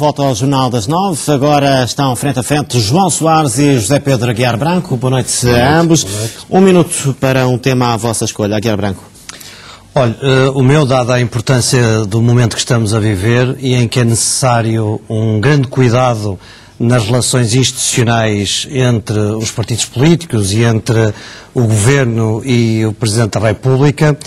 volta ao Jornal das 9. Agora estão frente a frente João Soares e José Pedro Aguiar Branco. Boa noite a ambos. Um minuto para um tema à vossa escolha. Aguiar Branco. Olha, o meu, dada a importância do momento que estamos a viver e em que é necessário um grande cuidado nas relações institucionais entre os partidos políticos e entre o Governo e o Presidente da República,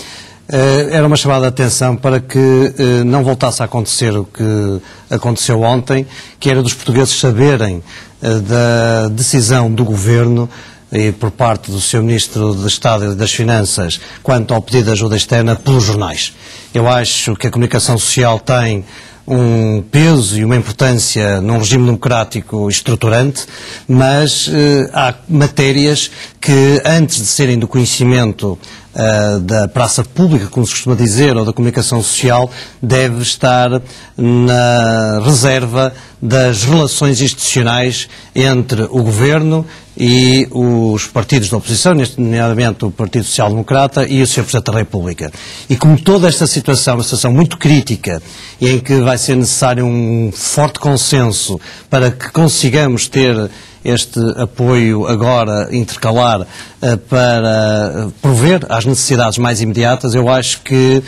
era uma chamada de atenção para que não voltasse a acontecer o que aconteceu ontem, que era dos portugueses saberem da decisão do Governo e por parte do Sr. Ministro de Estado e das Finanças quanto ao pedido de ajuda externa pelos jornais. Eu acho que a comunicação social tem um peso e uma importância num regime democrático estruturante, mas há matérias que, antes de serem do conhecimento da praça pública, como se costuma dizer, ou da comunicação social, deve estar na reserva das relações institucionais entre o Governo e os partidos da oposição, nomeadamente o Partido Social Democrata e o Sr. Presidente da República. E como toda esta situação é uma situação muito crítica e em que vai ser necessário um forte consenso para que consigamos ter este apoio agora intercalar para prover às necessidades mais imediatas, eu acho que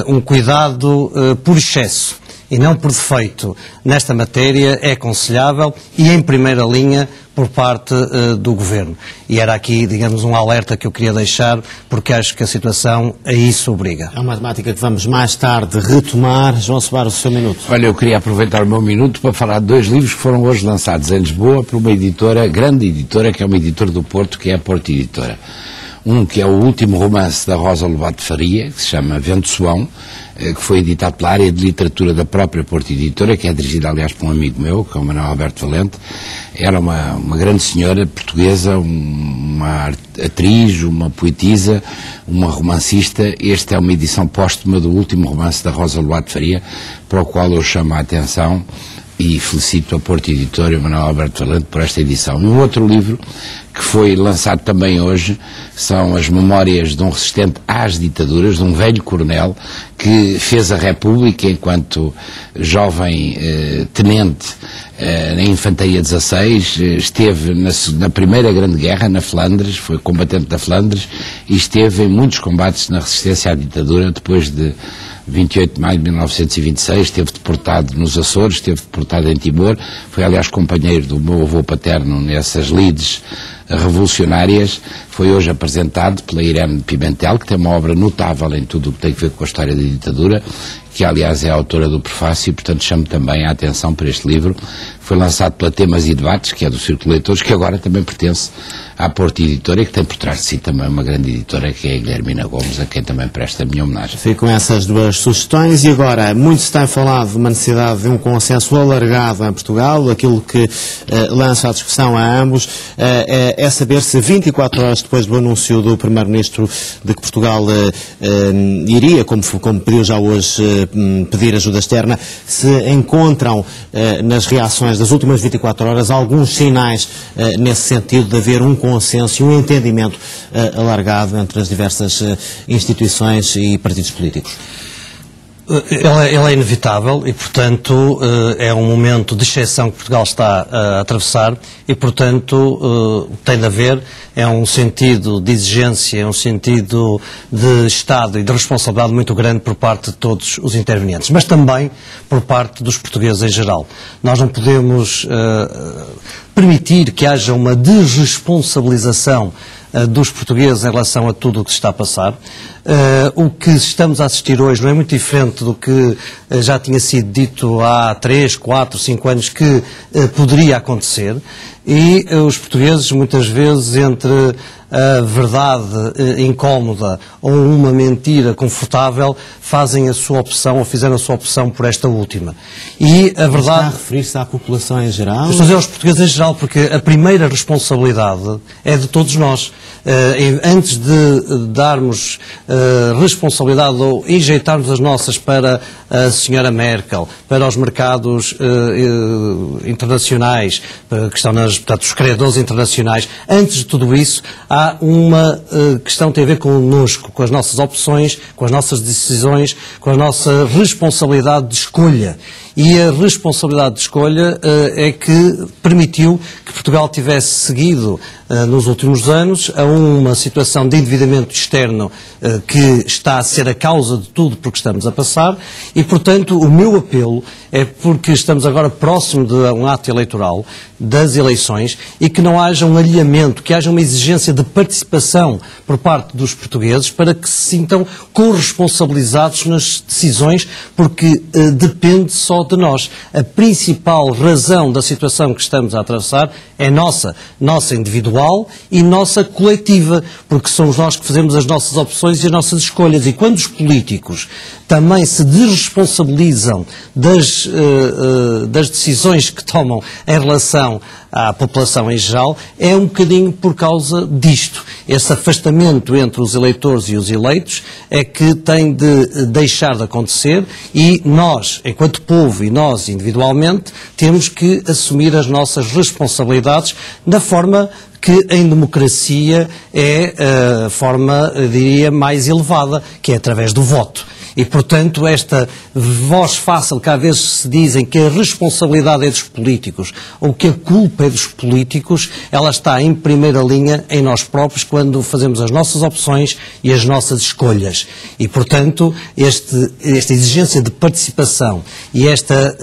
um cuidado por excesso e não por defeito nesta matéria é aconselhável e em primeira linha por parte do Governo. E era aqui, digamos, um alerta que eu queria deixar, porque acho que a situação a isso obriga. É uma temática que vamos mais tarde retomar. João Soares, o seu minuto. Olha, eu queria aproveitar o meu minuto para falar de dois livros que foram hoje lançados em Lisboa por uma editora, grande editora, que é uma editora do Porto, que é a Porto Editora. Um que é o último romance da Rosa Lobato Faria, que se chama Vento Suão, que foi editado pela área de literatura da própria Porto Editora, que é dirigida, aliás, por um amigo meu, que é o Manuel Alberto Valente. Era uma grande senhora portuguesa, uma atriz, uma poetisa, uma romancista. Esta é uma edição póstuma do último romance da Rosa Lobato Faria, para o qual eu chamo a atenção e felicito a Porto Editora e o Manuel Alberto Valente por esta edição. E um outro livro que foi lançado também hoje são as memórias de um resistente às ditaduras, de um velho coronel que fez a República enquanto jovem tenente na Infantaria 16, esteve na Primeira Grande Guerra, na Flandres, foi combatente da Flandres e esteve em muitos combates na resistência à ditadura. Depois de 28 de maio de 1926, esteve deportado nos Açores, esteve deportado em Timor, foi aliás companheiro do meu avô paterno nessas lides revolucionárias. Foi hoje apresentado pela Irene Pimentel, que tem uma obra notável em tudo o que tem a ver com a história da ditadura, que aliás é a autora do prefácio, e portanto chamo também a atenção para este livro. Foi lançado pela Temas e Debates, que é do Círculo de Leitores, que agora também pertence à Porto Editora e que tem por trás de si também uma grande editora, que é a Guilhermina Gomes, a quem também presta a minha homenagem. Fico com essas duas sugestões. E agora, muito se tem falado de uma necessidade de um consenso alargado em Portugal. Aquilo que lança à discussão a ambos é saber se 24 horas depois do anúncio do Primeiro-Ministro de que Portugal iria, como pediu já hoje, pedir ajuda externa, se encontram nas reações das últimas 24 horas alguns sinais nesse sentido de haver um consenso e um entendimento alargado entre as diversas instituições e partidos políticos. Ela é inevitável e, portanto, é um momento de exceção que Portugal está a atravessar e, portanto, tem de haver, é um sentido de exigência, é um sentido de Estado e de responsabilidade muito grande por parte de todos os intervenientes, mas também por parte dos portugueses em geral. Nós não podemos permitir que haja uma desresponsabilização dos portugueses em relação a tudo o que se está a passar. O que estamos a assistir hoje não é muito diferente do que já tinha sido dito há 3, 4, 5 anos que poderia acontecer, e os portugueses muitas vezes entre a verdade incómoda ou uma mentira confortável fazem a sua opção ou fizeram a sua opção por esta última. E a verdade... Está a referir-se à população em geral? Estou a dizer aos portugueses em geral, porque a primeira responsabilidade é de todos nós. Antes de darmos responsabilidade ou injeitarmos as nossas para a senhora Merkel, para os mercados internacionais, que estão portanto, os credores internacionais, antes de tudo isso, há há uma questão que tem a ver connosco, com as nossas opções, com as nossas decisões, com a nossa responsabilidade de escolha. E a responsabilidade de escolha é que permitiu que Portugal tivesse seguido nos últimos anos a uma situação de endividamento externo que está a ser a causa de tudo porque estamos a passar e, portanto, o meu apelo é porque estamos agora próximo de um ato eleitoral, das eleições, e que não haja um alinhamento, que haja uma exigência de participação por parte dos portugueses para que se sintam corresponsabilizados nas decisões, porque depende só de nós. A principal razão da situação que estamos a atravessar é nossa individual e nossa coletiva, porque somos nós que fazemos as nossas opções e as nossas escolhas. E quando os políticos também se desresponsabilizam das decisões que tomam em relação à população em geral, é um bocadinho por causa disto. Esse afastamento entre os eleitores e os eleitos é que tem de deixar de acontecer e nós, enquanto povo e nós individualmente, temos que assumir as nossas responsabilidades na forma que em democracia é a forma, eu diria, mais elevada, que é através do voto. E, portanto, esta voz fácil que às vezes se dizem que a responsabilidade é dos políticos ou que a culpa é dos políticos, ela está em primeira linha em nós próprios quando fazemos as nossas opções e as nossas escolhas. E, portanto, esta exigência de participação e esta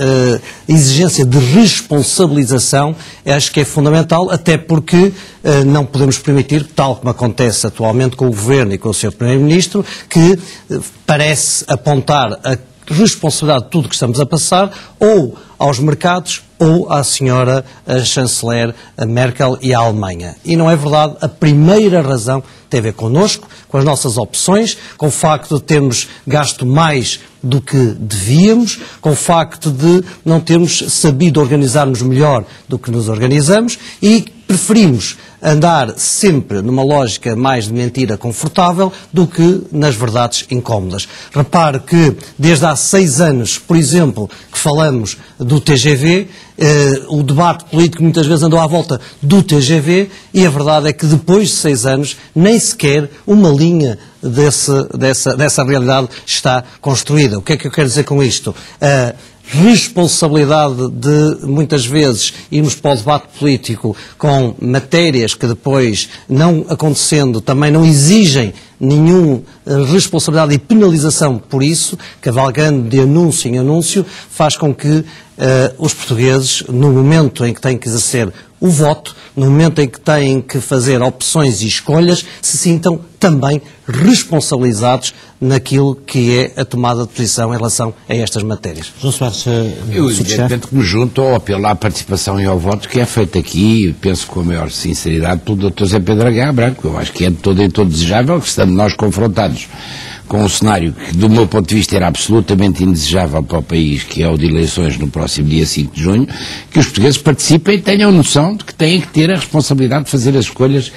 exigência de responsabilização acho que é fundamental, até porque não podemos permitir, tal como acontece atualmente com o Governo e com o Sr. Primeiro-Ministro, que parece apontar a responsabilidade de tudo que estamos a passar ou aos mercados ou à senhora chanceler Merkel e à Alemanha. E não é verdade. A primeira razão tem a ver connosco, com as nossas opções, com o facto de termos gasto mais do que devíamos, com o facto de não termos sabido organizar-nos melhor do que nos organizamos e preferimos andar sempre numa lógica mais de mentira confortável do que nas verdades incómodas. Repare que desde há 6 anos, por exemplo, que falamos do TGV, o debate político muitas vezes andou à volta do TGV e a verdade é que depois de 6 anos nem sequer uma linha dessa realidade está construída. O que é que eu quero dizer com isto? Responsabilidade de, muitas vezes, irmos para o debate político com matérias que depois, não acontecendo, também não exigem nenhuma responsabilidade e penalização por isso, cavalgando de anúncio em anúncio, faz com que os portugueses, no momento em que têm que exercer o voto, no momento em que têm que fazer opções e escolhas, se sintam também responsabilizados naquilo que é a tomada de posição em relação a estas matérias. João Soares, eu evidentemente que me junto ao apelo à participação e ao voto que é feito aqui, penso com a maior sinceridade, pelo Dr. Zé Pedro Aguiar Branco. Eu acho que é de todo desejável que, estando nós confrontados com um cenário que, do meu ponto de vista, era absolutamente indesejável para o país, que é o de eleições no próximo dia 5 de junho, que os portugueses participem e tenham noção de que têm que ter a responsabilidade de fazer as escolhas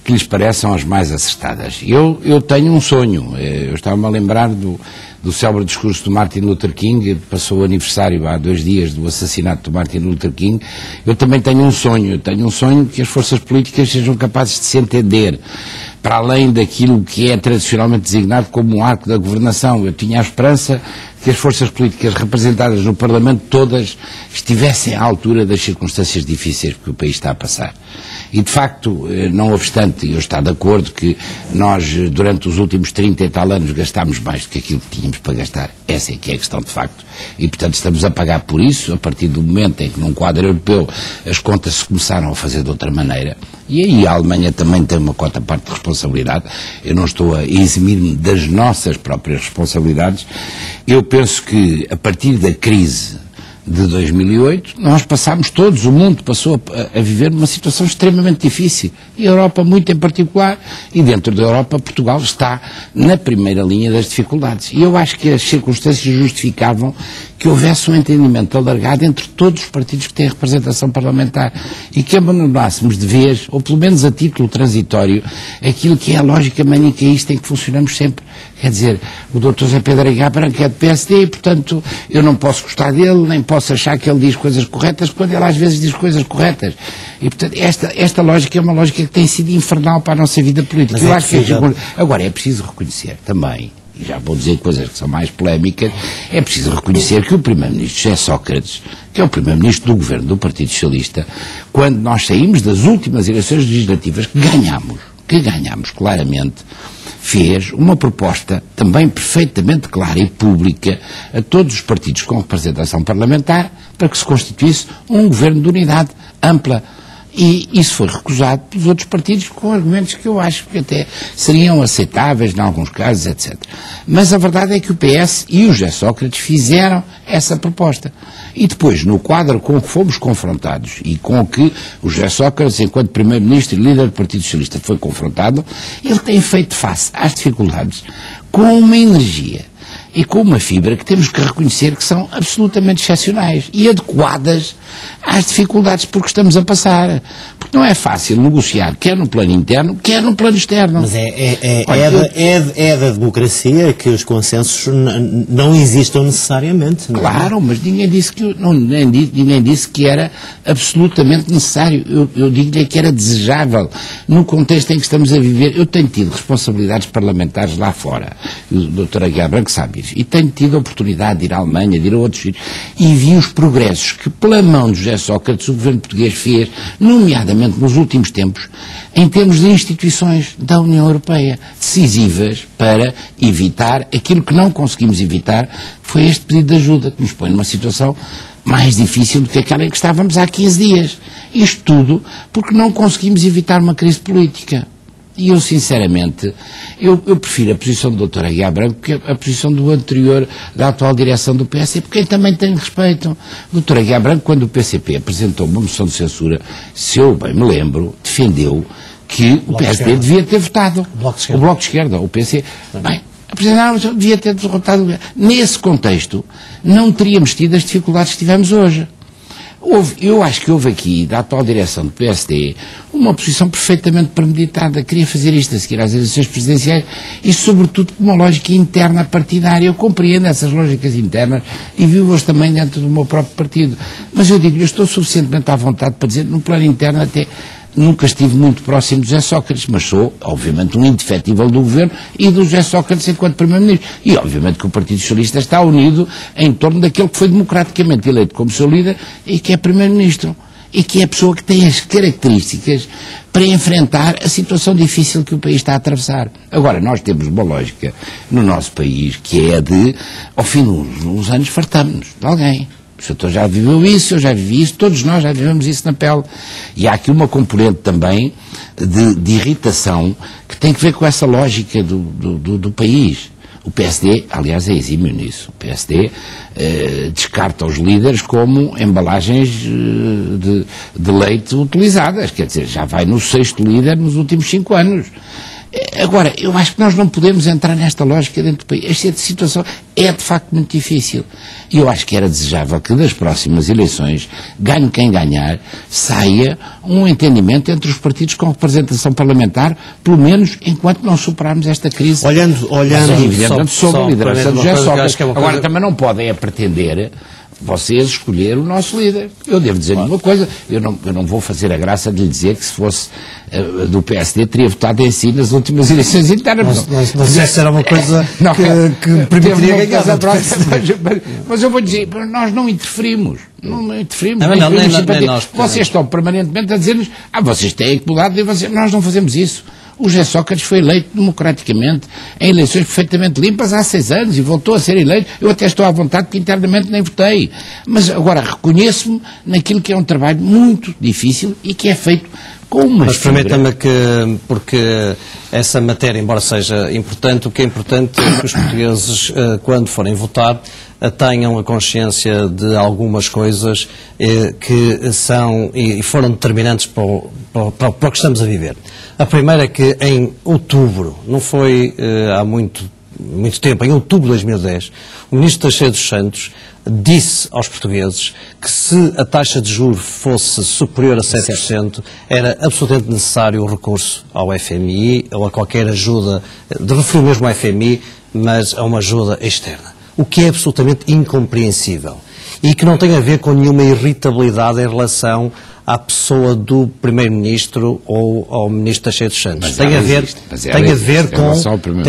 que lhes pareçam as mais acertadas. Eu tenho um sonho. Eu estava-me a lembrar do célebre discurso do Martin Luther King, passou o aniversário há 2 dias do assassinato do Martin Luther King. Eu também tenho um sonho. Eu tenho um sonho que as forças políticas sejam capazes de se entender para além daquilo que é tradicionalmente designado como um arco da governação. Eu tinha a esperança que as forças políticas representadas no Parlamento todas estivessem à altura das circunstâncias difíceis que o país está a passar. E, de facto, não obstante eu estar de acordo que nós, durante os últimos 30 e tal anos, gastámos mais do que aquilo que tínhamos para gastar, essa é que é a questão de facto. E, portanto, estamos a pagar por isso, a partir do momento em que, num quadro europeu, as contas se começaram a fazer de outra maneira. E aí a Alemanha também tem uma quota parte de responsabilidade. Eu não estou a eximir-me das nossas próprias responsabilidades. Eu penso que, a partir da crise de 2008, nós passámos todos, o mundo passou a viver numa situação extremamente difícil. E a Europa muito em particular, e dentro da Europa Portugal está na primeira linha das dificuldades. E eu acho que as circunstâncias justificavam que houvesse um entendimento alargado entre todos os partidos que têm representação parlamentar e que abandonássemos de vez, ou pelo menos a título transitório, aquilo que é a lógica maniqueísta em que funcionamos sempre. Quer dizer, o Dr. José Pedro Aguiar Branco é do PSD e, portanto, eu não posso gostar dele, nem posso achar que ele diz coisas corretas, quando ele às vezes diz coisas corretas. E, portanto, esta lógica é uma lógica que tem sido infernal para a nossa vida política. Eu acho que agora é preciso reconhecer também, e já vou dizer coisas que são mais polémicas, é preciso reconhecer que o Primeiro-Ministro José Sócrates, que é o Primeiro-Ministro do Governo do Partido Socialista, quando nós saímos das últimas eleições legislativas que ganhámos claramente, fez uma proposta também perfeitamente clara e pública a todos os partidos com representação parlamentar para que se constituísse um governo de unidade ampla. E isso foi recusado pelos outros partidos com argumentos que eu acho que até seriam aceitáveis em alguns casos, etc. Mas a verdade é que o PS e o José Sócrates fizeram essa proposta. E depois, no quadro com que fomos confrontados e com que o José Sócrates, enquanto Primeiro-Ministro e líder do Partido Socialista, foi confrontado, ele tem feito face às dificuldades com uma energia e com uma fibra que temos que reconhecer que são absolutamente excepcionais e adequadas às dificuldades por que estamos a passar. Porque não é fácil negociar, quer no plano interno, quer no plano externo. Mas é da democracia que os consensos não existam necessariamente. Não é? Claro, mas ninguém disse que era absolutamente necessário. Eu digo-lhe que era desejável. No contexto em que estamos a viver, eu tenho tido responsabilidades parlamentares lá fora. O Dr. Aguiar Branco sabe isso. E tenho tido a oportunidade de ir à Alemanha, de ir a outros sítios, e vi os progressos que, pela mão de José Sócrates, o governo português fez, nomeadamente nos últimos tempos, em termos de instituições da União Europeia, decisivas para evitar aquilo que não conseguimos evitar, foi este pedido de ajuda, que nos põe numa situação mais difícil do que aquela em que estávamos há 15 dias. Isto tudo porque não conseguimos evitar uma crise política. E eu, sinceramente, eu prefiro a posição do Dr. Aguiar Branco que a posição do anterior, da atual direção do PS, por quem também tenho respeito. O Dr. Aguiar Branco, quando o PCP apresentou uma moção de censura, se eu bem me lembro, defendeu que o PSD devia ter votado. O Bloco de Esquerda, o PC. Bem, apresentaram, devia ter derrotado. Nesse contexto, não teríamos tido as dificuldades que tivemos hoje. Eu acho que houve aqui, da atual direção do PSD, uma posição perfeitamente premeditada. Queria fazer isto a seguir às eleições presidenciais e, sobretudo, com uma lógica interna partidária. Eu compreendo essas lógicas internas e vivo-as também dentro do meu próprio partido. Mas eu digo, eu estou suficientemente à vontade para dizer, no plano interno até nunca estive muito próximo de José Sócrates, mas sou, obviamente, um indefetível do governo e do José Sócrates enquanto Primeiro-Ministro. E, obviamente, que o Partido Socialista está unido em torno daquele que foi democraticamente eleito como seu líder e que é Primeiro-Ministro. E que é a pessoa que tem as características para enfrentar a situação difícil que o país está a atravessar. Agora, nós temos uma lógica no nosso país que é de, ao fim de uns anos, fartamos-nos de alguém. O senhor já viveu isso, eu já vivi isso, todos nós já vivemos isso na pele. E há aqui uma componente também de irritação que tem que ver com essa lógica do país. O PSD, aliás, é exímio nisso. O PSD descarta os líderes como embalagens de leite utilizadas. Quer dizer, já vai no 6º líder nos últimos 5 anos. Agora, eu acho que nós não podemos entrar nesta lógica dentro do país. Esta situação é de facto muito difícil. E eu acho que era desejável que das próximas eleições, ganhe quem ganhar, saia um entendimento entre os partidos com representação parlamentar, pelo menos enquanto não superarmos esta crise. Olhando evidentemente sob a liderança do José Sócrates. Agora também não podem pretender vocês escolher o nosso líder. Eu devo dizer-lhe uma coisa, eu não vou fazer a graça de lhe dizer que se fosse do PSD teria votado em si nas últimas eleições internas. Não sei se era uma coisa que permitiria ganhar. Mas eu vou dizer, nós não interferimos. Não interferimos. Vocês estão permanentemente a dizer-nos, vocês têm que mudar, nós não fazemos isso. O José Sócrates foi eleito democraticamente em eleições perfeitamente limpas há 6 anos e voltou a ser eleito. Eu até estou à vontade porque internamente nem votei. Mas agora reconheço-me naquilo que é um trabalho muito difícil e que é feito com uma Mas permita-me que, porque essa matéria, embora seja importante, o que é importante é que os portugueses, quando forem votar, tenham a consciência de algumas coisas que são e foram determinantes para o que estamos a viver. A primeira é que em outubro, não foi há muito muito tempo, em outubro de 2010, o Ministro Teixeira dos Santos disse aos portugueses que se a taxa de juros fosse superior a 7%, era absolutamente necessário o recurso ao FMI ou a qualquer ajuda, de referir mesmo ao FMI, mas a uma ajuda externa. O que é absolutamente incompreensível e que não tem a ver com nenhuma irritabilidade em relação à pessoa do Primeiro-Ministro ou ao Ministro Teixeira dos Santos. Tem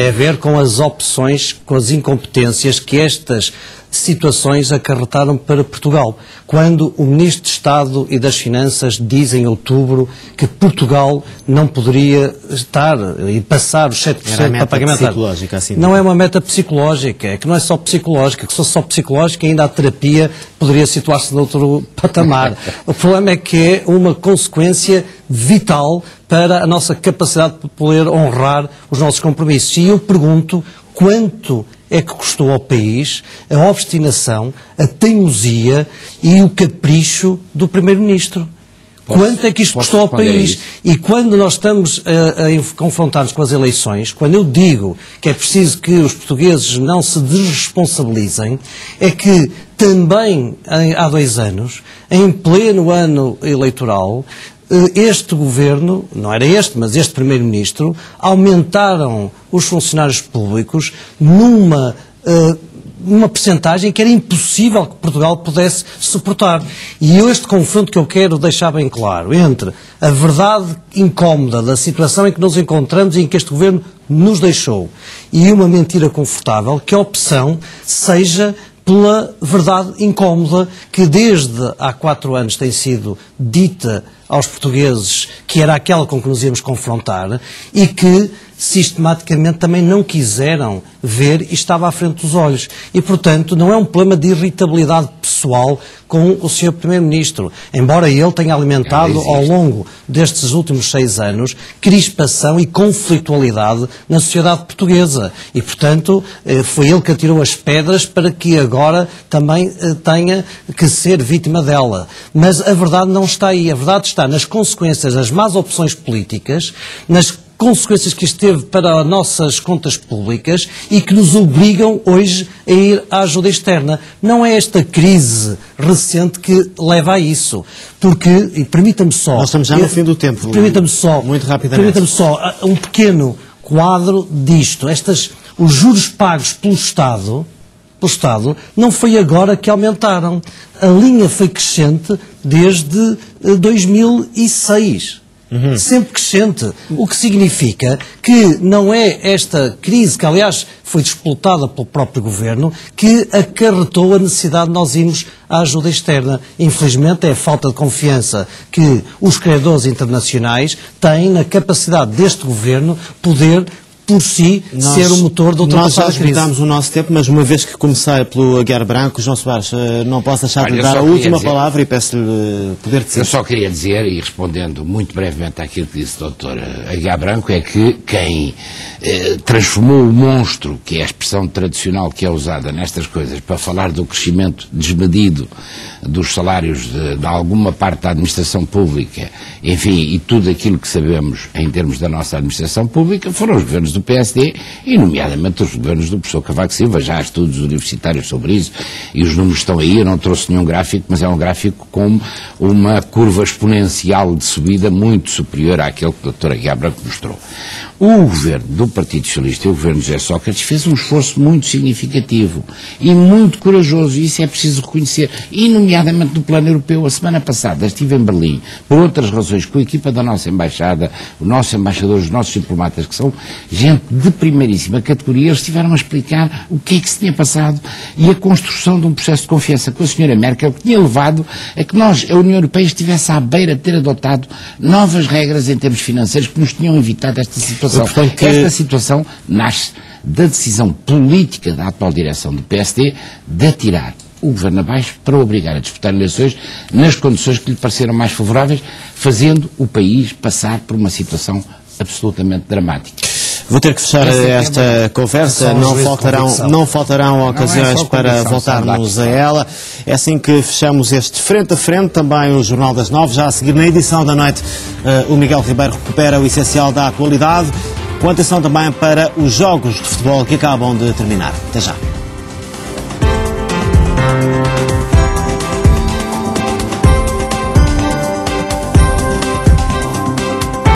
a ver com as opções, com as incompetências que estas situações acarretaram para Portugal. Quando o Ministro de Estado e das Finanças diz em outubro que Portugal não poderia estar e passar os 7% para pagamento. Assim, não é uma meta psicológica, é que não é só psicológica, que se fosse só psicológica ainda a terapia poderia situar-se noutro patamar. O problema é que é uma consequência vital para a nossa capacidade de poder honrar os nossos compromissos. E eu pergunto quanto é que custou ao país a obstinação, a teimosia e o capricho do Primeiro-Ministro. Quanto é que isto custou ao país? E quando nós estamos a confrontar-nos com as eleições, quando eu digo que é preciso que os portugueses não se desresponsabilizem, é que também há 2 anos, em pleno ano eleitoral, este governo, não era este, mas este Primeiro-Ministro, aumentaram os funcionários públicos numa percentagem que era impossível que Portugal pudesse suportar. E este confronto que eu quero deixar bem claro entre a verdade incómoda da situação em que nos encontramos e em que este governo nos deixou e uma mentira confortável, que a opção seja pela verdade incómoda que desde há 4 anos tem sido dita aos portugueses, que era aquela com que nos íamos confrontar e que sistematicamente também não quiseram ver e estava à frente dos olhos. E, portanto, não é um problema de irritabilidade pessoal com o Sr. Primeiro-Ministro, embora ele tenha alimentado ao longo destes últimos 6 anos crispação e conflitualidade na sociedade portuguesa. E, portanto, foi ele que atirou as pedras para que agora também tenha que ser vítima dela. Mas a verdade não está aí. A verdade está nas consequências das más opções políticas, nas consequências que isto teve para as nossas contas públicas e que nos obrigam hoje a ir à ajuda externa. Não é esta crise recente que leva a isso. Porque, e permita-me só... Nós estamos já no fim do tempo. Permita-me só... Muito rapidamente. Permita-me só um pequeno quadro disto. Os juros pagos pelo Estado não foi agora que aumentaram. A linha foi crescente desde 2006. Sempre crescente, o que significa que não é esta crise, que aliás foi disputada pelo próprio Governo, que acarretou a necessidade de nós irmos à ajuda externa. Infelizmente é a falta de confiança que os credores internacionais têm na capacidade deste Governo poder por si ser o motor de ultrapassar a crise. Nós já esgotámos o nosso tempo, mas uma vez que comecei pelo Aguiar Branco, João Soares, não posso deixar de dar a última palavra e peço-lhe poder decidir. Eu só queria dizer, e respondendo muito brevemente àquilo que disse o Dr. Aguiar Branco, é que quem transformou o monstro, que é a expressão tradicional que é usada nestas coisas, para falar do crescimento desmedido dos salários de alguma parte da administração pública, enfim, e tudo aquilo que sabemos em termos da nossa administração pública, foram os governos do PSD e, nomeadamente, os governos do professor Cavaco Silva. Já há estudos universitários sobre isso e os números estão aí. Eu não trouxe nenhum gráfico, mas é um gráfico com uma curva exponencial de subida muito superior àquele que o Dr. Aguiar Branco mostrou. O governo do Partido Socialista e o governo de José Sócrates fez um esforço muito significativo e muito corajoso, e isso é preciso reconhecer, e nomeadamente no plano europeu. A semana passada estive em Berlim, por outras razões, com a equipa da nossa embaixada, o nosso embaixador, os nossos diplomatas, que são gente de primeiríssima categoria. Eles estiveram a explicar o que é que se tinha passado e a construção de um processo de confiança com a senhora Merkel, que tinha levado a que nós, a União Europeia, estivesse à beira de ter adotado novas regras em termos financeiros que nos tinham evitado esta situação. Esta situação nasce da decisão política da atual direção do PSD de atirar o governo abaixo para o obrigar a disputar eleições nas condições que lhe pareceram mais favoráveis, fazendo o país passar por uma situação absolutamente dramática. Vou ter que fechar esta conversa, não faltarão ocasiões para voltarmos a ela. É assim que fechamos este Frente a Frente, também o Jornal das 9. Já a seguir, na edição da noite, o Miguel Ribeiro recupera o essencial da atualidade. com atenção também para os jogos de futebol que acabam de terminar. Até já.